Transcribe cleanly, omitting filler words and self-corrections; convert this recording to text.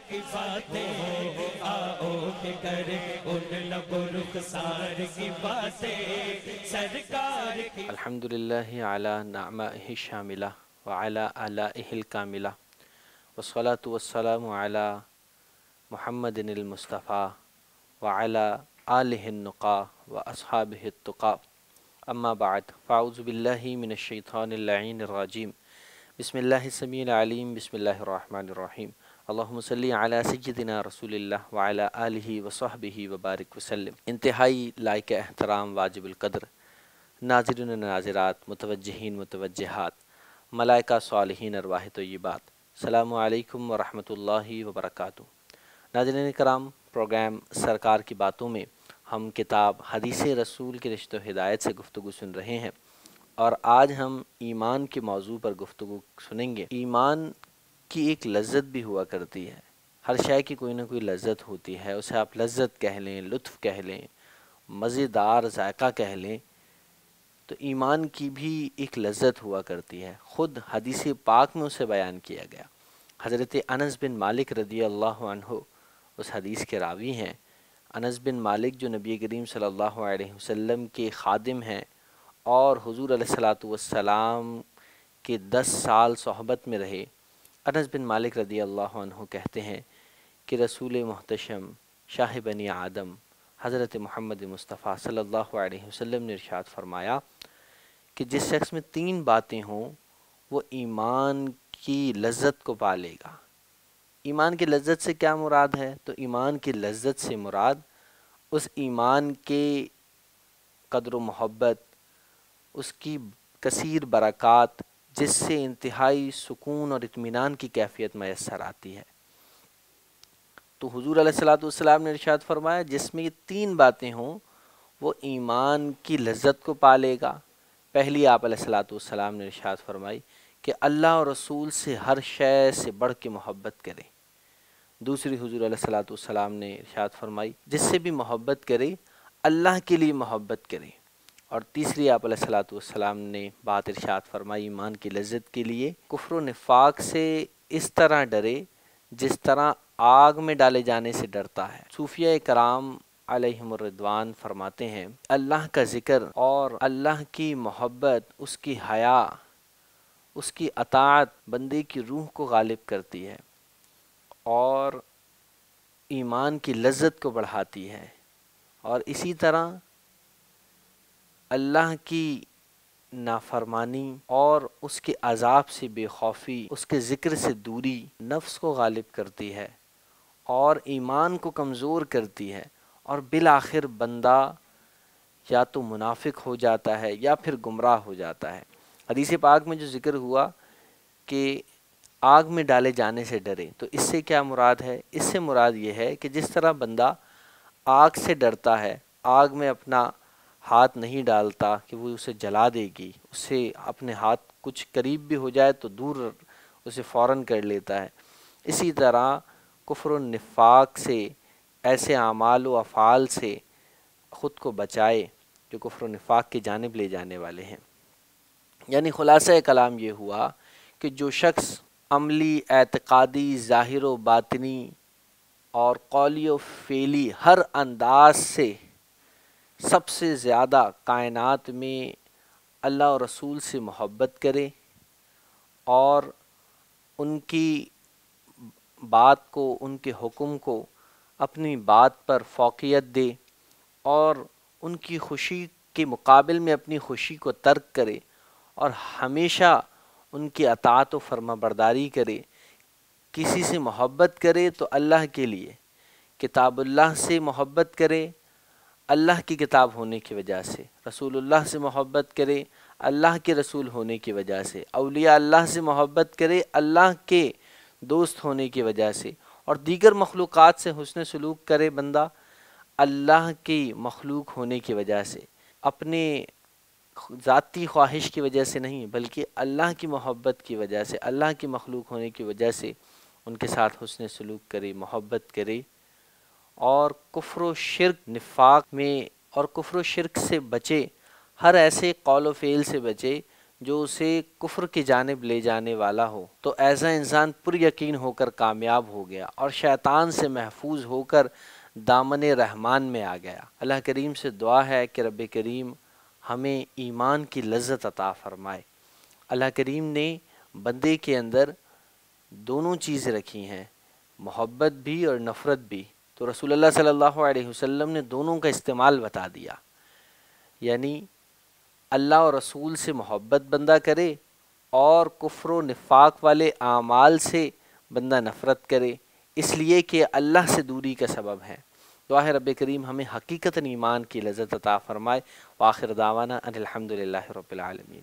کی باتیں آؤ کہ کرے ان لب رخسار کی باتیں سرکار کی. الحمدللہ علی نعمائہ الشاملہ وعلی آلائہ الکاملہ والصلاة والسلام علی محمد المصطفیٰ وعلی آلہ النقا واصحابہ التقا. اما بعد فاعوذ باللہ من الشیطان اللعین الرجیم. بسم اللہ السمیع العلیم. بسم اللہ الرحمن الرحیم. اللہم صلی علی سیدنا رسول اللہ وعلی آلہ وصحبہ وبارک وسلم. انتہائی لائق احترام واجب القدر ناظرین و ناظرات، متوجہین متوجہات، ملائکہ صالحین، ارواح طیبات، السلام علیکم ورحمۃ اللہ وبرکاتہ. ناظرین کرام، پروگرام سرکار کی باتوں میں ہم کتاب حدیث رسول کے رشد و ہدایت سے گفتگو سن رہے ہیں، اور آج ہم ایمان کے موضوع پر گفتگو سنیں گے. ایمان کی ایک لذت بھی ہوا کرتی ہے. ہر شے کی کوئی نہ کوئی لذت ہوتی ہے، اسے آپ لذت کہہ لیں، لطف کہہ لیں، مزیدار ذائقہ کہہ لیں. تو ایمان کی بھی ایک لذت ہوا کرتی ہے. خود حدیث پاک میں اسے بیان کیا گیا. حضرت انس بن مالک رضی اللہ عنہ اس حدیث کے راوی ہیں. انس بن مالک جو نبی کریم صلی اللہ علیہ وسلم کے خادم ہیں اور حضور علیہ الصلاۃ والسلام کے 10 سال صحبت میں رہے. انس بن مالک رضی اللہ عنہ کہتے ہیں کہ رسول محتشم شاہ بنی آدم حضرت محمد مصطفیٰ صلی اللہ علیہ وسلم نے ارشاد فرمایا کہ جس شخص میں 3 باتیں ہوں وہ ایمان کی لذت کو پا لے گا. ایمان کی لذت سے کیا مراد ہے؟ تو ایمان کی لذت سے مراد اس ایمان کے قدر و محبت، اس کی کثیر برکات، جس سے انتہائی سکون اور اطمینان کی کیفیت میسر آتی ہے. تو حضور علیہ الصلاۃ والسلام نے ارشاد فرمایا جس میں یہ 3 باتیں ہوں وہ ایمان کی لذت کو پا لے گا. پہلی آپ علیہ الصلاۃ والسلام نے ارشاد فرمائی کہ اللہ اور رسول سے ہر شے سے بڑھ کے محبت کرے. دوسری حضور علیہ الصلاۃ والسلام نے ارشاد فرمائی جس سے بھی محبت کرے اللہ کے لیے محبت کرے. اور تیسری آپ علیہ الصلاۃ والسلام نے بات ارشاد فرمائی ایمان کی لذت کے لیے، کفر و نفاق سے اس طرح ڈرے جس طرح آگ میں ڈالے جانے سے ڈرتا ہے. صوفیہ کرام علیہم الرضوان فرماتے ہیں اللہ کا ذکر اور اللہ کی محبت، اس کی حیا، اس کی اطاعت بندے کی روح کو غالب کرتی ہے اور ایمان کی لذت کو بڑھاتی ہے. اور اسی طرح اللہ کی نافرمانی اور اس کے عذاب سے بے خوفی، اس کے ذکر سے دوری نفس کو غالب کرتی ہے اور ایمان کو کمزور کرتی ہے، اور بالآخر بندہ یا تو منافق ہو جاتا ہے یا پھر گمراہ ہو جاتا ہے. حدیث پاک میں جو ذکر ہوا کہ آگ میں ڈالے جانے سے ڈرے، تو اس سے کیا مراد ہے؟ اس سے مراد یہ ہے کہ جس طرح بندہ آگ سے ڈرتا ہے، آگ میں اپنا ہاتھ نہیں ڈالتا کہ وہ اسے جلا دے گی، اس سے اپنے ہاتھ کچھ قریب بھی ہو جائے تو دور اسے فوراً کر لیتا ہے. اسی طرح کفر و نفاق سے، ایسے اعمال و افعال سے خود کو بچائے جو کفر و نفاق کی جانب لے جانے والے ہیں. یعنی خلاصہ کلام یہ ہوا کہ جو شخص عملی، اعتقادی، ظاہر و باطنی اور قولی و فعلی ہر انداز سے سب سے زیادہ کائنات میں اللہ اور رسول سے محبت کرے اور ان کی بات کو، ان کے حکم کو اپنی بات پر فوقیت دے اور ان کی خوشی کے مقابل میں اپنی خوشی کو ترک کرے اور ہمیشہ ان کی اطاعت و فرما برداری کرے. کسی سے محبت کرے تو اللہ کے لیے، کتاب اللہ سے محبت کرے اللہ کی کتاب ہونے کی وجہ سے، رسول اللہ سے محبت کرے اللہ کے رسول ہونے کی وجہ سے، اولیاء اللہ سے محبت کرے اللہ کے دوست ہونے کی وجہ سے، اور دیگر مخلوقات سے حسن سلوک کرے بندہ اللہ کی مخلوق ہونے کی وجہ سے، اپنے ذاتی خواہش کی وجہ سے نہیں بلکہ اللہ کی محبت کی وجہ سے، اللہ کی مخلوق ہونے کی وجہ سے ان کے ساتھ حسن سلوک کرے، محبت کرے، اور کفر و شرک نفاق میں اور کفر و شرک سے بچے، ہر ایسے قول و فعل سے بچے جو اسے کفر کی جانب لے جانے والا ہو، تو ایسا انسان پر یقین ہو کر کامیاب ہو گیا اور شیطان سے محفوظ ہو کر دامن رحمان میں آ گیا۔ اللہ کریم سے دعا ہے کہ رب کریم ہمیں ایمان کی لذت عطا فرمائے۔ اللہ کریم نے بندے کے اندر دونوں چیزیں رکھی ہیں، محبت بھی اور نفرت بھی، تو رسول اللہ صلی اللہ علیہ وسلم نے دونوں کا استعمال بتا دیا، یعنی اللہ اور رسول سے محبت بندہ کرے اور کفر و نفاق والے اعمال سے بندہ نفرت کرے، اس لیے کہ اللہ سے دوری کا سبب ہے۔ دعا ہے رب کریم ہمیں حقیقتاً ایمان کی لذت عطا فرمائے۔ وآخر دعوانا ان الحمدللہ رب العالمین۔